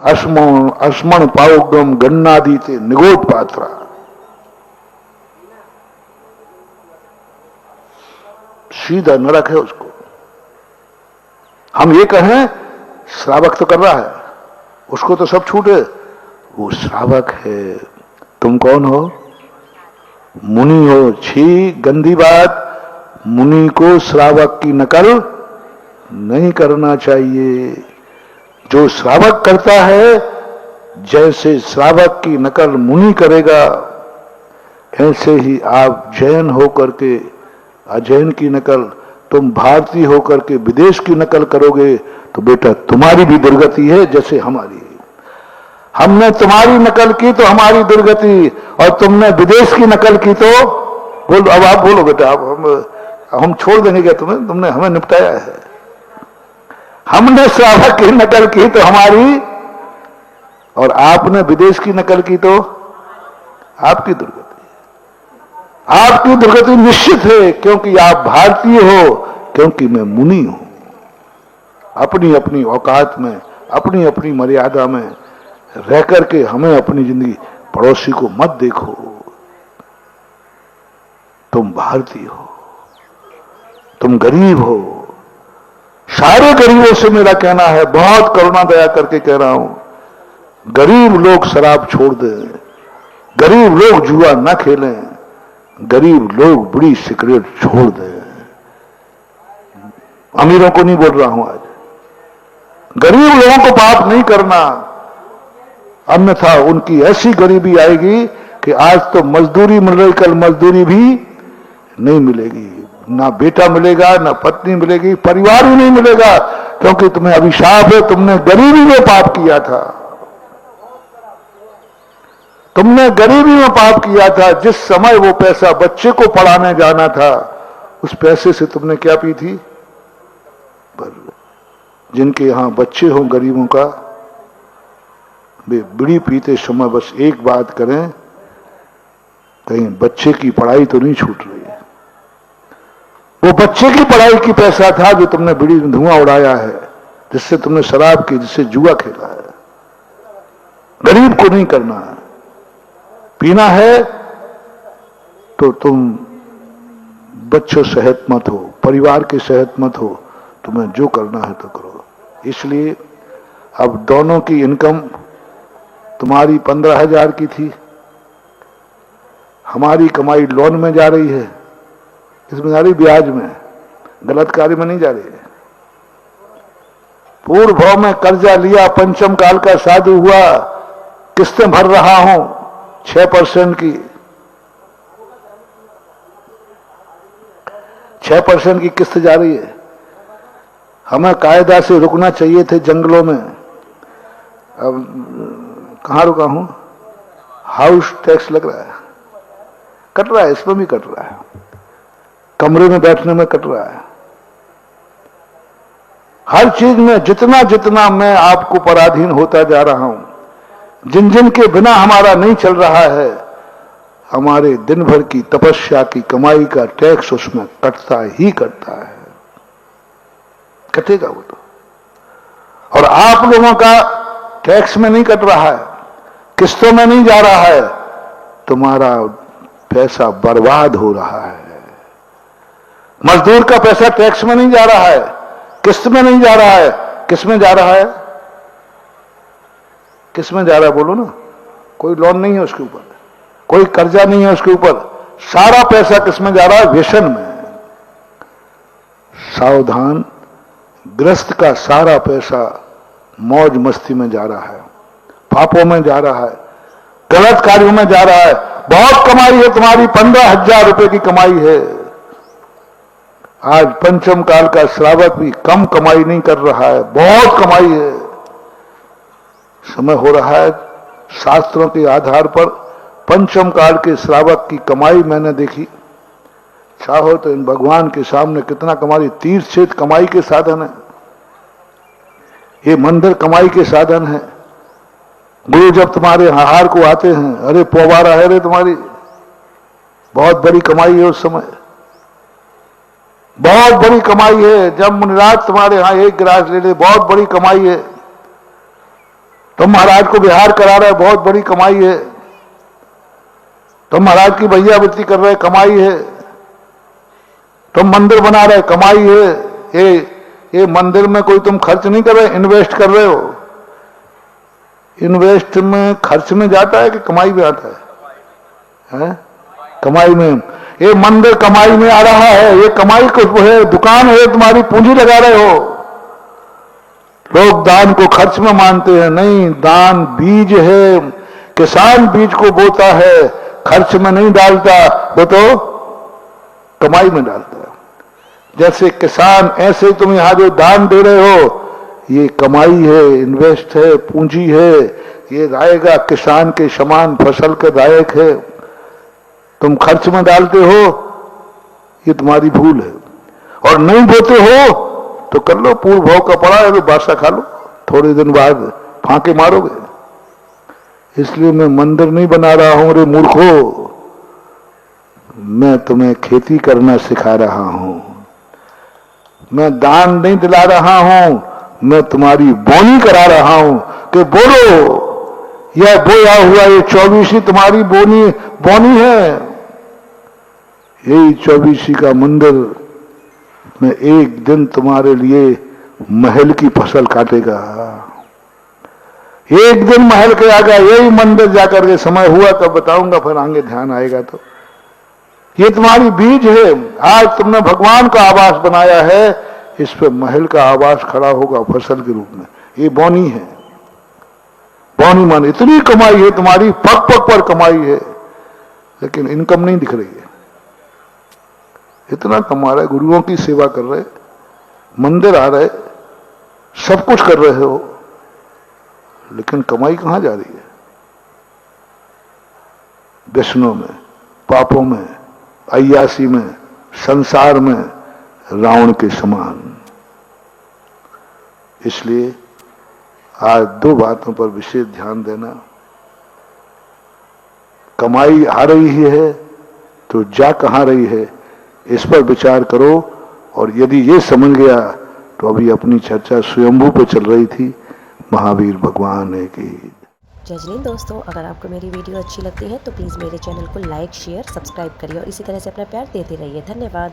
अश्मण पावगम गन्नादि ते निगोद पात्रा। सीधा नरक है उसको। हम ये कहें श्रावक तो कर रहा है, उसको तो सब छूट है, वो श्रावक है। तुम कौन हो? मुनि हो। छी गंदी बात। मुनि को श्रावक की नकल नहीं करना चाहिए। जो श्रावक करता है, जैसे श्रावक की नकल मुनि करेगा, ऐसे ही आप जैन होकर के अजैन की नकल, तुम भारतीय होकर के विदेश की नकल करोगे तो बेटा तुम्हारी भी दुर्गति है जैसे हमारी। हमने तुम्हारी नकल की तो हमारी दुर्गति, और तुमने विदेश की नकल की तो बोलो। अब आप बोलो बेटा, हम छोड़ देंगे क्या तुम्हें? तुमने हमें निपटाया है। हमने श्रावक की नकल की तो हमारी, और आपने विदेश की नकल की तो आपकी दुर्गति। आपकी दुर्गति निश्चित है, क्योंकि आप भारतीय हो, क्योंकि मैं मुनि हूं। अपनी अपनी औकात में, अपनी अपनी मर्यादा में रह करके हमें अपनी जिंदगी, पड़ोसी को मत देखो। तुम भारतीय हो, तुम गरीब हो। सारे गरीबों से मेरा कहना है, बहुत करुणा दया करके कह रहा हूं, गरीब लोग शराब छोड़ दें, गरीब लोग जुआ न खेलें, गरीब लोग बीड़ी सिगरेट छोड़ दें। अमीरों को नहीं बोल रहा हूं आज। गरीब लोगों को पाप नहीं करना, अन्यथा उनकी ऐसी गरीबी आएगी कि आज तो मजदूरी मिल रही, कल मजदूरी भी नहीं मिलेगी। ना बेटा मिलेगा, ना पत्नी मिलेगी, परिवार ही नहीं मिलेगा, क्योंकि तुम्हें अभिशाप है, तुमने गरीबी में पाप किया था। तुमने गरीबी में पाप किया था। जिस समय वो पैसा बच्चे को पढ़ाने जाना था, उस पैसे से तुमने क्या पी थी? पर जिनके यहां बच्चे हों गरीबों का, वे बीड़ी पीते समय बस एक बात करें, कहीं बच्चे की पढ़ाई तो नहीं छूट रही है। वो बच्चे की पढ़ाई की पैसा था जो तुमने बीड़ी में धुआं उड़ाया है, जिससे तुमने शराब की, जिससे जुआ खेला है। गरीब को नहीं करना है। पीना है तो तुम बच्चों सेहत मत हो, परिवार के सेहत मत हो, तुम्हें जो करना है तो करो। इसलिए अब दोनों की इनकम, तुम्हारी 15,000 की थी, हमारी कमाई लोन में जा रही है, इसमें जा रही ब्याज में, गलत कार्य में नहीं जा रही है। पूर्व भाव में कर्जा लिया, पंचम काल का साधु हुआ, किस्तें भर रहा हूं 6% की, 6% की किस्त जा रही है। हमें कायदा से रुकना चाहिए थे जंगलों में, अब कहां रुका हूं? हाउस टैक्स लग रहा है, कट रहा है, इसमें भी कट रहा है, कमरे में बैठने में कट रहा है, हर चीज में जितना जितना मैं आपको पराधीन होता जा रहा हूं, जिन जिन के बिना हमारा नहीं चल रहा है, हमारे दिन भर की तपस्या की कमाई का टैक्स उसमें कटता ही कटता है, कटेगा वो तो। और आप लोगों का टैक्स में नहीं कट रहा है, किस्तों में नहीं जा रहा है, तुम्हारा पैसा बर्बाद हो रहा है। मजदूर का पैसा टैक्स में नहीं जा रहा है, किस्त में नहीं जा रहा है, किस में जा रहा है? किस में जा रहा है बोलो ना? कोई लोन नहीं है उसके ऊपर, कोई कर्जा नहीं है उसके ऊपर, सारा पैसा किस में जा रहा है? व्यसन में। सावधान, ग्रस्त का सारा पैसा मौज मस्ती में जा रहा है, पापों में जा रहा है, गलत कार्यों में जा रहा है। बहुत कमाई है तुम्हारी, 15,000 रुपए की कमाई है। आज पंचम काल का श्रावक भी कम कमाई नहीं कर रहा है, बहुत कमाई है। समय हो रहा है, शास्त्रों के आधार पर पंचम काल के श्रावक की कमाई मैंने देखी। चाहो तो इन भगवान के सामने कितना कमाई, तीर्थ क्षेत्र कमाई के साधन है, ये मंदिर कमाई के साधन है। गुरु जब तुम्हारे आहार को आते हैं, अरे पोवारा है रे तुम्हारी, बहुत बड़ी कमाई है उस समय, बहुत बड़ी कमाई है। जब मुनिराज तुम्हारे यहां एक गिलास ले ले, बहुत बड़ी कमाई है। तुम महाराज को विहार करा रहे, बहुत बड़ी कमाई है। तुम महाराज की भैयावृत्ति कर रहे, कमाई है। तुम मंदिर बना रहे, कमाई है। ये मंदिर में कोई तुम खर्च नहीं कर रहे, इन्वेस्ट कर रहे हो। इन्वेस्ट में खर्च में जाता है कि कमाई में आता है? कमाई में। ये मंदिर कमाई में आ रहा है, ये कमाई को है, दुकान है, तुम्हारी पूंजी लगा रहे हो। लोग दान को खर्च में मानते हैं, नहीं, दान बीज है। किसान बीज को बोता है, खर्च में नहीं डालता, वो तो कमाई में डालता है। जैसे किसान, ऐसे तुम यहां जो दान दे रहे हो, ये कमाई है, इन्वेस्ट है, पूंजी है। ये रायगा किसान के समान फसल के लायक है। तुम खर्च में डालते हो, ये तुम्हारी भूल है। और नहीं बोते हो तो कर लो, पूर्व भाव का पड़ा है तो बादशाह खा लो, थोड़े दिन बाद फांके मारोगे। इसलिए मैं मंदिर नहीं बना रहा हूं रे मूर्खो, मैं तुम्हें खेती करना सिखा रहा हूं। मैं दान नहीं दिला रहा हूं, मैं तुम्हारी बोनी करा रहा हूं कि बोलो, यह बोया हुआ ये 24 तुम्हारी बोनी है। यही 24 का मंदिर में एक दिन तुम्हारे लिए महल की फसल काटेगा। एक दिन महल के आगा यही मंदिर जाकर के समय हुआ तब बताऊंगा, फिर आगे ध्यान आएगा। तो ये तुम्हारी बीज है। आज तुमने भगवान का आवास बनाया है, इस पे महल का आवास खड़ा होगा फसल के रूप में। ये बोनी है। बोनी मान इतनी कमाई है तुम्हारी, पग पग पर कमाई है, लेकिन इनकम नहीं दिख रही है। इतना कमा रहे, गुरुओं की सेवा कर रहे, मंदिर आ रहे, सब कुछ कर रहे हो, लेकिन कमाई कहां जा रही है? व्यसनों में, पापों में, अय्यासी में, संसार में, रावण के समान। इसलिए आज दो बातों पर विशेष ध्यान देना। कमाई आ रही है तो जा कहां रही है, इस पर विचार करो। और यदि ये समझ गया तो अभी अपनी चर्चा स्वयंभू पे चल रही थी, महावीर भगवान है की। जय हिंद दोस्तों, अगर आपको मेरी वीडियो अच्छी लगती है तो प्लीज़ मेरे चैनल को लाइक, शेयर, सब्सक्राइब करिए और इसी तरह से अपना प्यार देते रहिए। धन्यवाद।